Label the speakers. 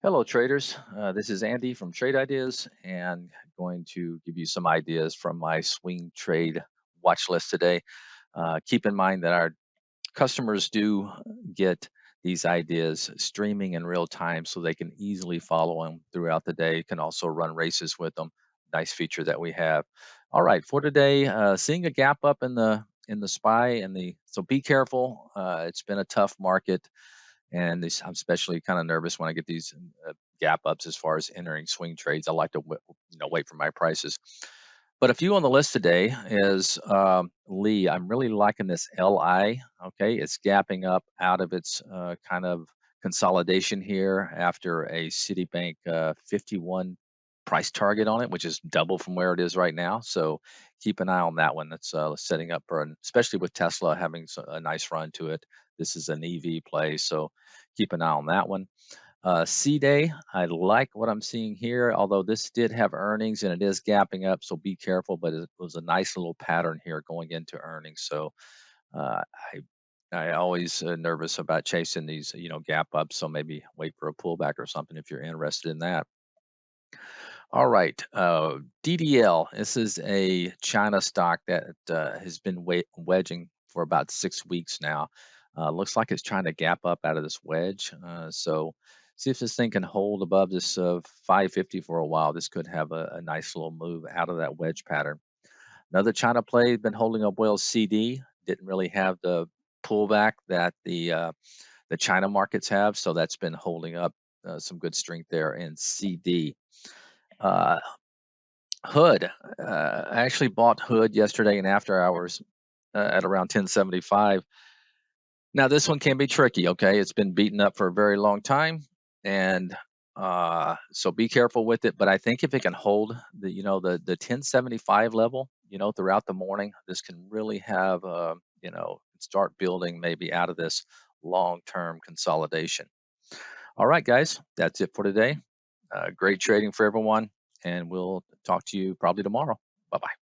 Speaker 1: Hello, traders. This is Andy from Trade Ideas, and going to give you some ideas from my swing trade watch list today. Keep in mind that our customers do get these ideas streaming in real time, so they can easily follow them throughout the day. Can also run races with them. Nice feature that we have. All right, for today, seeing a gap up in the SPY and the so be careful. It's been a tough market, and I'm especially kind of nervous when I get these gap ups as far as entering swing trades. I like to wait for my prices. But a few on the list today is Lee. I'm really liking this LI. Okay, it's gapping up out of its kind of consolidation here after a Citibank 51 price target on it, which is double from where it is right now. So keep an eye on that one. That's setting up for, especially with Tesla having a nice run to it. This is an EV play, so keep an eye on that one. C-Day, I like what I'm seeing here, although this did have earnings and it is gapping up, so be careful, but it was a nice little pattern here going into earnings. So uh, I always nervous about chasing these, gap ups, so maybe wait for a pullback or something if you're interested in that. All right, DDL, this is a China stock that has been wedging for about 6 weeks now. Looks like it's trying to gap up out of this wedge. So see if this thing can hold above this 550 for a while. This could have a nice little move out of that wedge pattern. Another China play been holding up well. CD didn't really have the pullback that the China markets have, so that's been holding up some good strength there in CD. Uh, Hood, I actually bought Hood yesterday in after hours at around 1075. Now this one can be tricky. Okay, it's been beaten up for a very long time, and so be careful with it. But I think if it can hold the 1075 level, throughout the morning, this can really have start building maybe out of this long-term consolidation. All right, guys, that's it for today. Great trading for everyone, and we'll talk to you probably tomorrow. Bye bye.